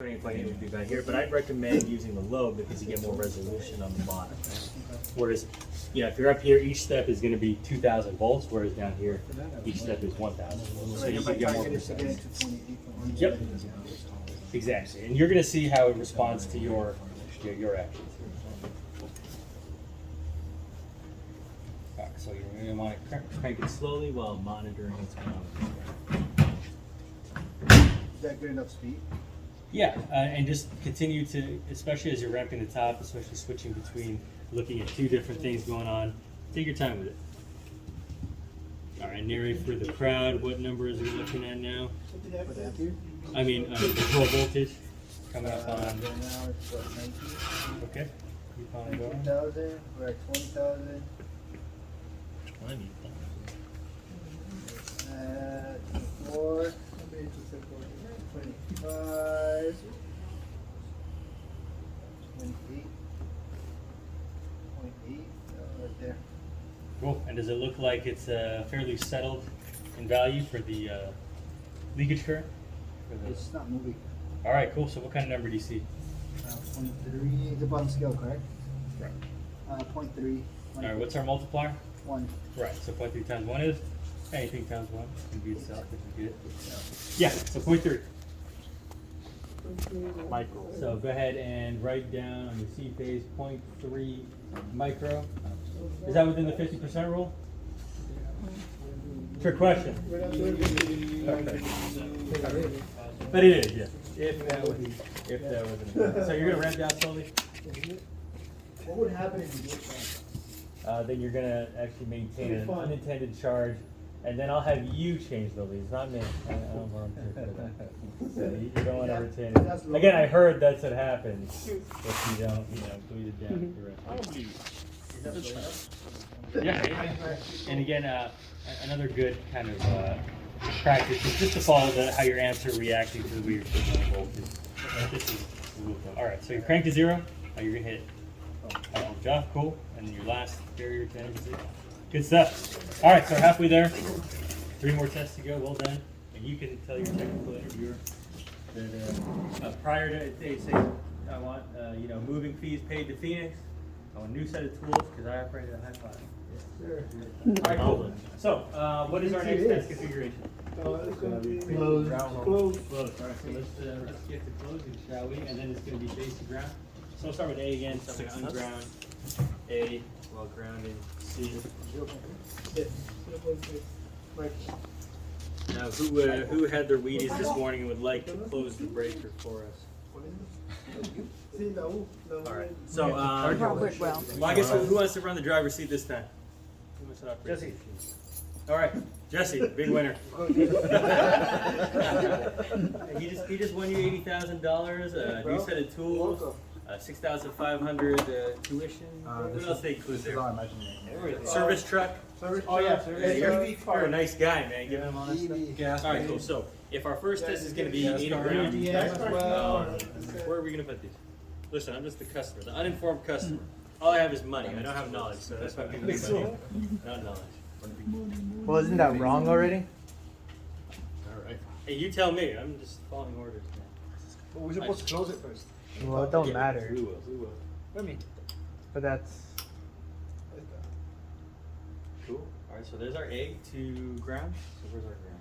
If I would be back here, but I'd recommend using the low because you get more resolution on the bottom. Whereas, if you're up here, each step is going to be 2,000 volts, whereas down here, each step is 1,000 volts. So you can get more precise. Yep, exactly. And you're going to see how it responds to your actions. All right, so you're going to want to crank it slowly while monitoring its power. Is that good enough speed? Yeah, and just continue to, especially as you're ramping the top, especially switching between looking at two different things going on. Take your time with it. All right, narrate for the crowd. What numbers are you looking at now? I mean, control voltage coming up on. Now it's what, 19? Okay. Keep on going. 19,000. We're at 20,000. 20. 4. 25. 28. 0.8. Right there. Cool. And does it look like it's fairly settled in value for the leakage current? It's not moving. All right, cool. So what kind of number do you see? 0.3. It's a bottom scale, correct? Right. 0.3. All right, what's our multiplier? 1. Right, so 0.3 times 1 is? Anything times 1 can be itself, which is good. Yeah, so 0.3. Micro. So go ahead and write down on your C phase 0.3 micro. Is that within the 50% rule? Trick question. But it is, yes. If that was so you're gonna ramp down slowly? What would happen if you did that? Then you're gonna actually maintain an unintended charge, and then I'll have you change the leads, not me. I don't volunteer for that. So you don't want to retain it. Again, I heard that's what happens if you don't, bleed it down correctly. Yeah. And again, another good kind of practice is just to follow how your amps are reacting to the way you're switching voltage. This is all right. So you crank to 0. Now you're gonna hit. Job, cool. And your last barrier to energy. Good stuff. All right, so halfway there. 3 more tests to go. Well done. And you can tell your technical interviewer that prior to they say I want moving fees paid to Phoenix. I want a new set of tools because I operated a high five. Yes, sir. All right, cool. So what is our next test configuration? It's going to be Closed. All right, so let's get to closing, shall we? And then it's going to be base to ground. So we'll start with A again. So I'm going to unground A while grounding C. Now, who had their Wheaties this morning and would like to close the breaker for us? All right. So, Robert well. well, I guess who wants to run the driver's seat this time? Who wants to operate? Jesse. All right, Jesse, big winner. he just won you $80,000. New set of tools. 6,500 tuition. What else they include there? Service truck. Oh, yeah. You're a nice guy, man. Give him all that stuff. All right, cool. So if our first test is going to be 80 ground, where are we going to put these? Listen, I'm just the customer, the uninformed customer. All I have is money. I don't have knowledge, so that's why I'm giving you money. Not knowledge. Well, isn't that wrong already? All right. Hey, you tell me. I'm just following orders, man. Well, we're supposed to close it first. Well, it don't matter. We will. We will. I mean, But that's Cool. All right. So there's our A to ground. So where's our ground?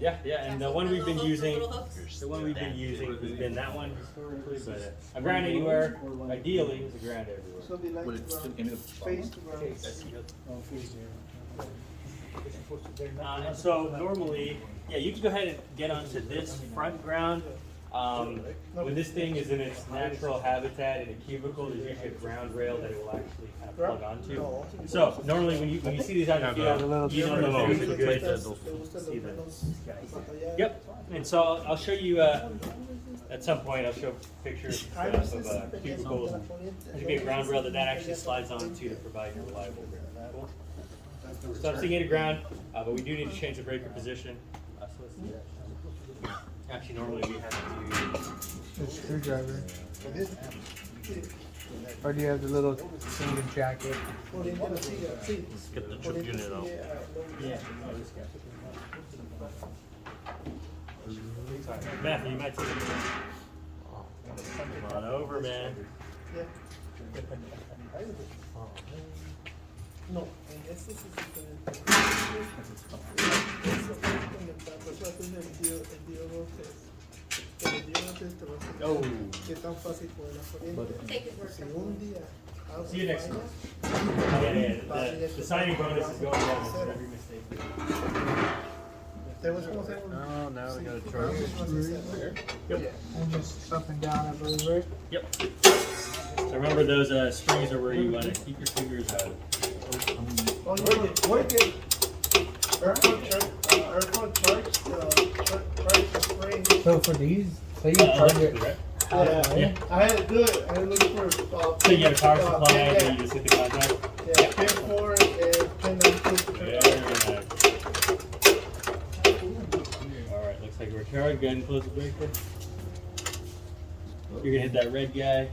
Yeah, and the one we've been using, has been that one historically, but a ground anywhere, ideally, is a ground everywhere. so they like face to ground. And so normally, you can go ahead and get onto this front ground. When this thing is in its natural habitat in a cubicle, there's usually a ground rail that it will actually kind of plug onto. So normally when you see these out in the field, you know that there's a good see the Yep. And so I'll show you at some point. I'll show pictures and stuff of cubicles. There's gonna be a ground rail that actually slides onto to provide you reliable ground. Cool. So I'm sitting at a ground, but we do need to change the breaker position. So let's do that. Actually, normally we have to a screwdriver. Or do you have the little single jacket? Get the chip unit out. Yeah. Sorry. Matthew, you might take it. Come on over, man. Yeah. No, en este sí se puede. Eso va a tener el diodo test. El diodo test te va a hacer Oh. qué tan fácil puede la corriente. Si un día algo See you next falla, Oh, yeah. The signing bonus is going down for every mistake. tenemos como hacer un. Oh, now we gotta Sí, charge. vamos a hacer. Yep. And just up and down, I believe, right? Yep. So remember those springs are where you want to keep your fingers out. Oh, work it. Aircon charge the spring. So for these, say you charge it. Electrically, right? Yeah. I had to do it. I had to look for. So you have a power supply and yeah, then you just hit the contact? yeah, pin 4 and pin 2. Very nice. Alright, looks like we're charged. Go ahead and close the breaker. You're gonna hit that red guy.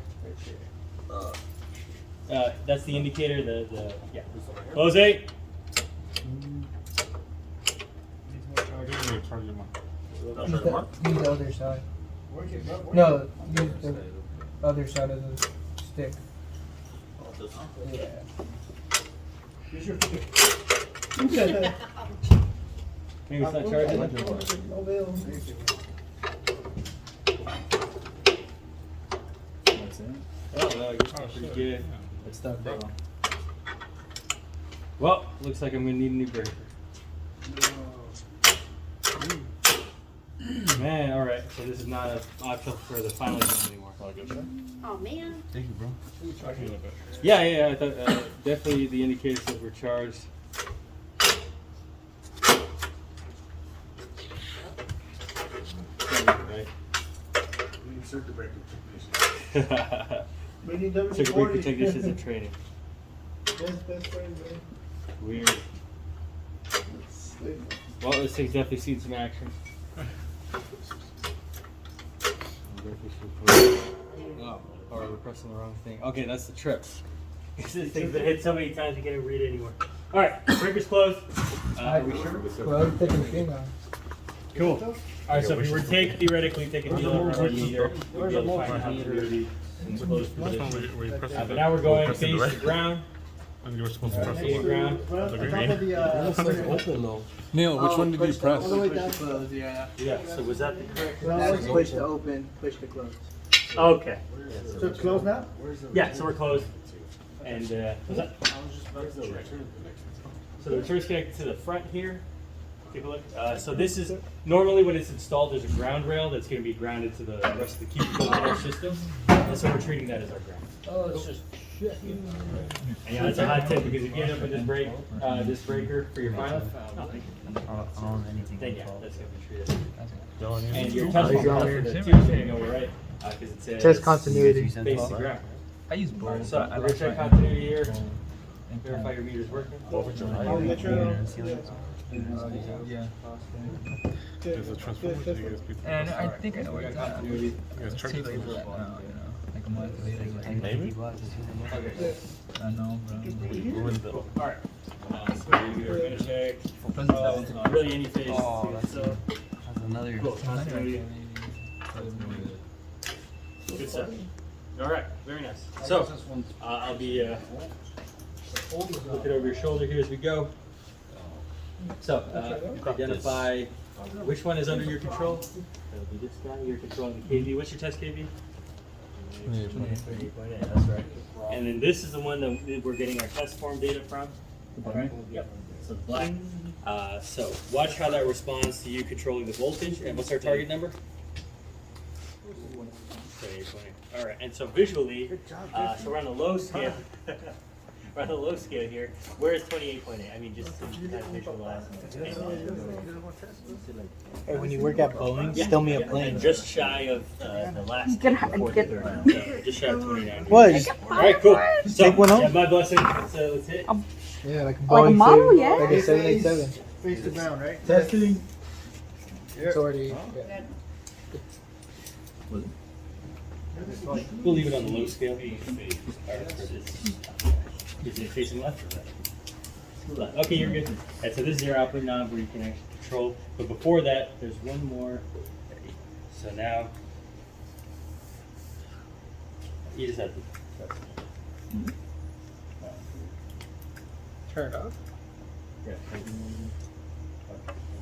That's the indicator, yeah. Close 8. Use the other side. No, use the other side of the stick. Yeah. Maybe it's not charging. No veo. Oh, no, you're pretty good. It's not big. Well, looks like I'm gonna need a new breaker. Man, alright, so this is not an option for the final exam anymore. Oh, man. Thank you, bro. Yeah, I thought definitely the indicator says we're charged. Right. Circuit breaker technician. We need Circuit breaker technicians in training. Best friend, man. Weird. Well, this thing's definitely seen some action. Oh, or we're pressing the wrong thing. Okay, that's the trip. This thing's been hit so many times you can't even read it anymore. Alright, breaker's closed. Are we sure? Well, take the machine on. Cool. Alright, so if we were to theoretically take a dealer on our meter, we'd be able to find out the meter in closed position. But now we're going face to ground. And you were supposed to press Face the to ground. Well, on top of the, Open though. Neil, which one did you press? all the way down. Close, yeah. Yeah, so was that the correct? That's push to open, push to close. Okay. So it's closed now? Yeah, so we're closed. And, was that? So the return is connected to the front here. Take a look. So this is, normally when it's installed, there's a ground rail that's gonna be grounded to the rest of the cubicle in our system. And so we're treating that as our ground. Oh, it's just shit. And yeah, that's a hot tip because if you end up with this breaker for your final, then yeah, that's gonna be treated. And your test pump for the tube is gonna go right, because it says. Says continuity. Face to ground. I use both. So we're gonna check continuity here, verify your meter's working. I'll get your, Yeah. There's a transformer that you guys people. And I think I know where it's at. Continuity. You guys check Take it. over that now, you know. Like a month later. Like, Maybe? Okay. I know, bro. We're in the middle. Alright. So you're gonna check. Really any phase. Oh, that's so. another. Cool. Continuity. Good stuff. Alright, very nice. So, I'll be looking over your shoulder here as we go. So, identify which one is under your control. That'll be this guy. You're controlling the KV. What's your test KV? 28.8, that's right. And then this is the one that we're getting our test form data from. Alright? Yep. So it's black. So watch how that responds to you controlling the voltage. And what's our target number? 28.8. Alright, and so visually, so we're on the low scale. We're on the low scale here. Where is 28.8? I mean, just to kind of visualize. Hey, when you work at Boeing, steal me a plane. Just shy of the last. Get- fourth get- third round. So just shy of 29. What? Alright, cool. So, Take one home? yeah, my blessing. Let's hit. Yeah, like a Like a Boeing model, two, yeah. Like a 787. face to ground, right? Testing. It's already. Yeah. We'll leave it on the low scale. Alright, for this. Is it facing left or right? Left. Okay, you're good. Alright, so this is your output knob where you can actually control. But before that, there's one more. So now, you just have to. Turn it off. Yeah,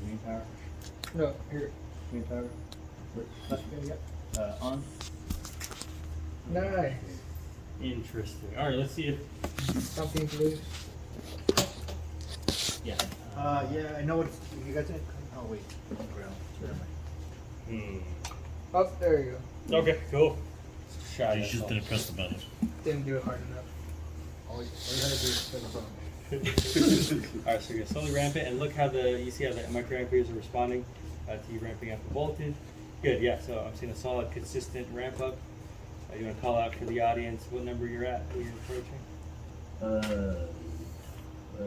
main power. No, here. Main power. On. Nice. Interesting. All right, let's see if. Something's loose. Yeah. Yeah, I know what you guys. Oh wait. Oh, there you go. Okay, cool. Shot You it. just didn't press the button. Didn't do it hard enough. All you gotta do is turn the phone. All right, so you're gonna slowly ramp it, and look how you see how the microamperes are responding to you ramping up the voltage. Good, yeah. So I'm seeing a solid, consistent ramp up. You want to call out for the audience what number you're at, who you're approaching?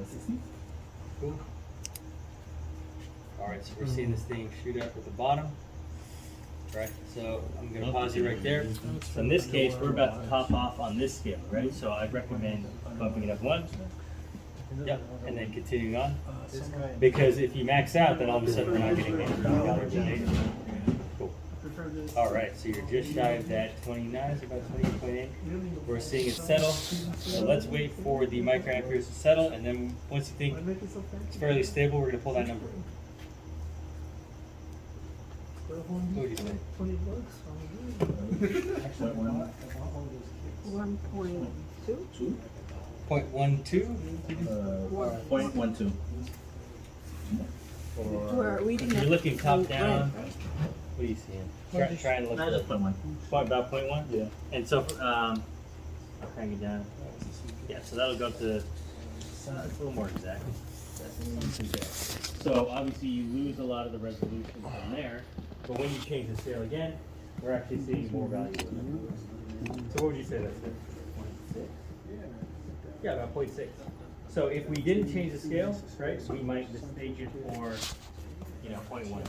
60. Cool. All right, so we're seeing this thing shoot up at the bottom. Right, so I'm gonna pause you right there. So in this case, we're about to top off on this scale, right? So I recommend bumping it up one. Yep, and then continuing on. Because if you max out, then all of a sudden we're not getting any. Cool. All right, so you're just shy of that 29, so about 28.8. We're seeing it settle. So let's wait for the microamperes to settle, and then once you think it's fairly stable, we're gonna pull that number. What would you say? $20. 1.2. 0.12. 0.12. We're reading You're it. looking top down. What are you seeing? Try and look. No, just 0.1. About 0.1? Yeah. And so, I'll crank it down. Yeah, so that'll go up to, it's a little more exact. So obviously you lose a lot of the resolution from there, but when you change the scale again, we're actually seeing more valuable numbers. So what would you say that's there? 0.6? Yeah, about 0.6. So if we didn't change the scale, right, we might just stage it for, 0.1.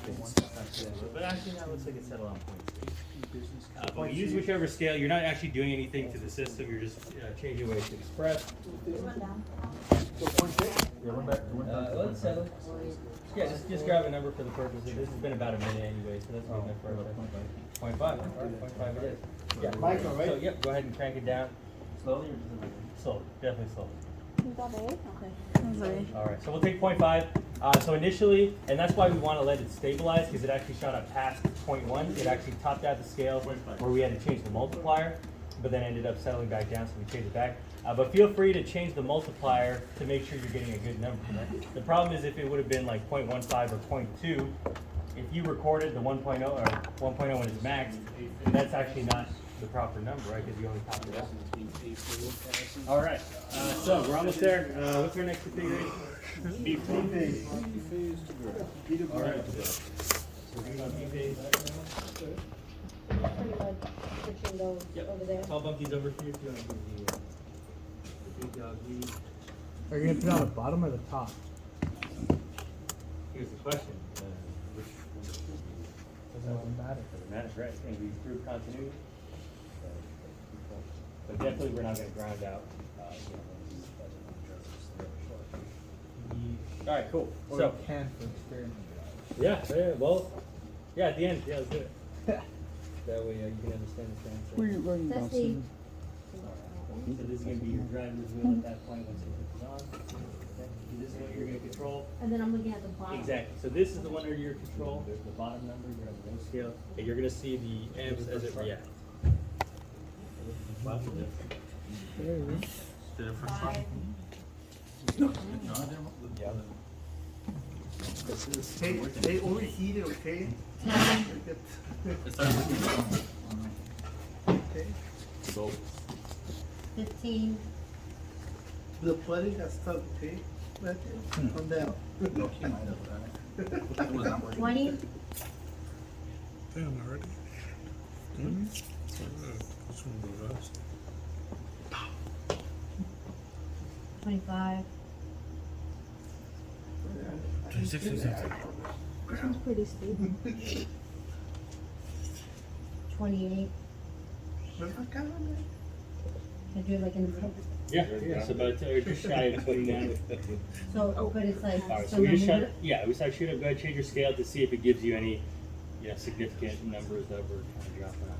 But actually now it looks like it's settled on 0.6. But we use whichever scale. You're not actually doing anything to the system. You're just changing ways to express. Let's settle. Yeah, just grab a number for the purpose of this. Has been about a minute anyway, so that's good enough for 0.5. 0.5 it is. Yeah. Micro, right? So yep, go ahead and crank it down. Slowly or just slowly? Definitely slowly. Okay. All right, so we'll take 0.5. So initially, and that's why we want to let it stabilize, because it actually shot up past 0.1. It actually topped out the scale where we had to change the multiplier, but then ended up settling back down, so we changed it back. But feel free to change the multiplier to make sure you're getting a good number. Right? The problem is if it would have been like 0.15 or 0.2, if you recorded the 1.0 or 1.0 when it's maxed, that's actually not the proper number, right? Because you only topped it out. All right, so we're almost there. What's our next configuration? B phase. All right. So we're going on B phase. Switching those Yep. over there. I'll bump these over here if you want to do the big dog lead. Are you gonna put it on the bottom or the top? Here's the question. Which Doesn't matter. doesn't matter, right? It's going to be through continuity. But definitely we're not going to ground out. All right, cool. Or So, you can for experiment. yeah, well, yeah, at the end, yeah, let's do it. That way you can understand the translation. That's the. So this is going to be your driver's wheel at that point once it is on. Okay. This is what you're going to control. And then I'm looking at the bottom. Exactly. So this is the one under your control. There's the bottom number. You're on the low scale, and you're going to see the amps as it reacts. Wow. They overheated, okay? Okay. So 15. The flooding has stopped, okay? Right there, come down. no, he might have done it. It was not working. 20. Damn, already? Which one goes last? 25. 26 is Sounds pretty stable. 28. I do it like in the middle. Yeah, it's about just shy of 29. So, but it's like, All right, so so we no just shut, movement? yeah, we start shooting. Go ahead, change your scale to see if it gives you any, significant numbers that we're kind of dropping off.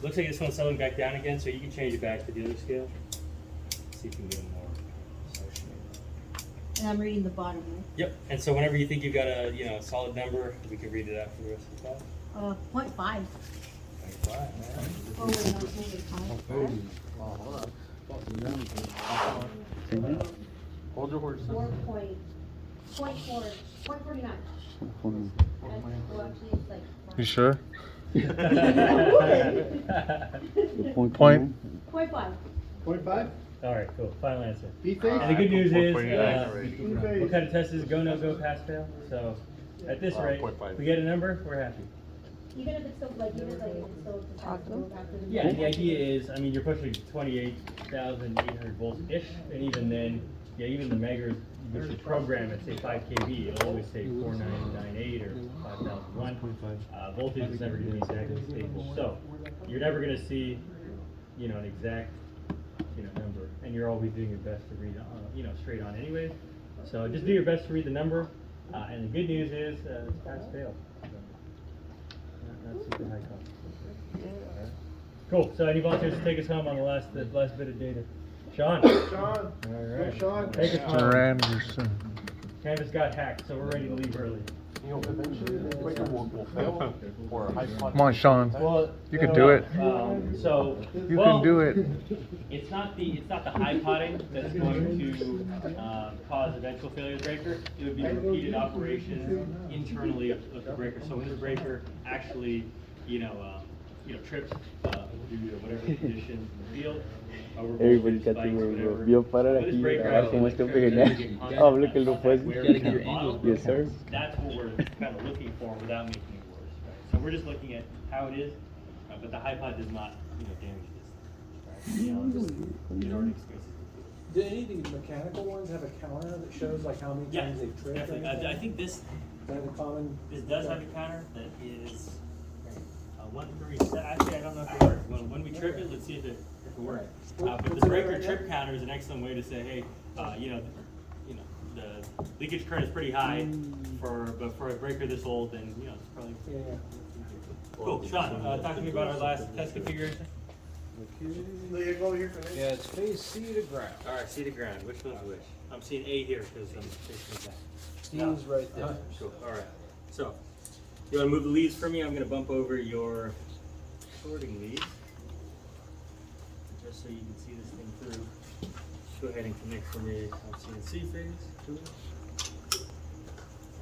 Looks like this one's settling back down again, so you can change it back to the other scale. See if you can get more. And I'm reading the bottom, right? Yep. And so whenever you think you've got a solid number, we can read it out for the rest of the class. 0.5. Like, Oh, wait, no, it's maybe 5. Hold your horse. 4.49. Well, actually, it's like. You sure? Point. Point. 0.5. 0.5? All right, cool. Final answer. Be fake? And the good news is, Be what fake. kind of test is go, no go, pass, fail? So at this rate, we get a number, we're happy. Even if it's still, like, even if it's still. After the. Yeah, the idea is, I mean, you're pushing 28,800 volts-ish, and even then, even the megas, you should program it, say 5 kV, it'll always say 4998 or 5001. Voltage is never going to be exactly stable. So you're never going to see, an exact, number, and you're always doing your best to read, straight on anyways. So just do your best to read the number, and the good news is, it's pass-fail. Not super high cost. Cool. So any volunteers to take us home on the last bit of data? Sean. Sean. All right. Sean. Take us home. Anderson. Canvas got hacked, so we're ready to leave early. Come on, Sean. Well, You can do it. So You can do it. It's not the high potting that's going to cause eventual failure of the breaker. It would be a repeated operation internally of the breaker. So when the breaker actually, trips due to whatever conditions in the field. Everybody got to move. Vio parar aquí, grabar como este pequeño. Hablo que lo puedes. Yes, sir. That's what we're kind of looking for without making it worse. Right? So we're just looking at how it is, but the high pot does not, damage this. Right? It already experiences. Do any of the mechanical ones have a counter that shows like how many Yeah, times they've tripped? definitely. I think this Is that a common? does have a counter that is 137. Actually, I don't know if it works. When we trip it, let's see if it works. But the breaker trip counter is an excellent way to say, hey, the leakage current is pretty high but for a breaker this old, then it's probably. Yeah. Cool. Sean, talk to me about our last test configuration. No, you go over here for this. Yeah, it's phase C to ground. All right, C to ground. Which one's which? I'm seeing A here because I'm facing back. C's right there. Cool. All right. So, you want to move the leads for me? I'm going to bump over your sorting leads, just so you can see this thing through. Go ahead and connect for me. I'm seeing C phase. Cool.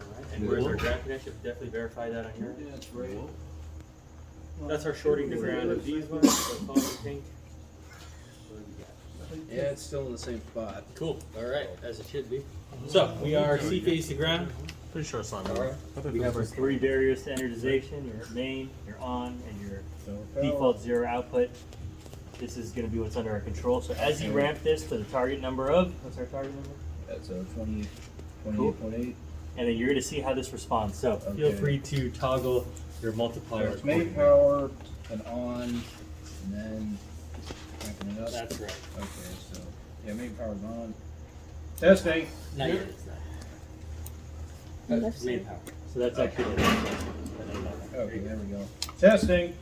All right. And where's our ground connection? Definitely verify that on your. Yeah, it's right. That's our shorting the ground of these ones. So follow the pink. Yeah, it's still in the same spot. Cool. All right, as it should be. So we are C phase to ground. Pretty sure it's on. We have our 3 barriers to energization: your main, your on, and your default 0 output. This is going to be what's under our control. So as you ramp this to the target number of, what's our target number? That's 28.8. And then you're going to see how this responds. So feel Okay. free to toggle your multiplier. It's main power and on, and then cranking it up. That's right. Okay, so yeah, main power's on. Testing. Not yet. It's not. That's main power. So that's actually. Okay, there we go. Testing.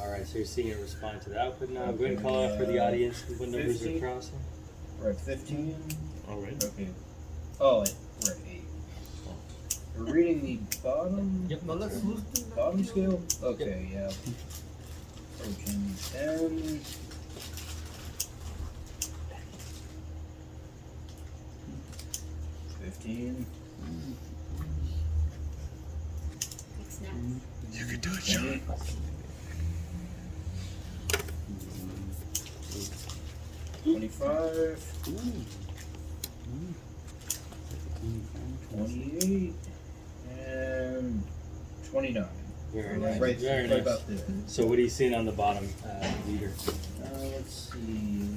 All right, so you're seeing it respond to the output now. Go ahead and call out for the audience what numbers are 15. crossing. We're at 15. All right. Okay. Oh, we're at 8. We're reading the bottom. Yep. Well, let's Bottom scale? Okay, yeah. Approaching 10. You can do it, Sean. 25. 28. And 29. Very nice. Right, Very right nice. about there. So what are you seeing on the bottom leader? Let's see.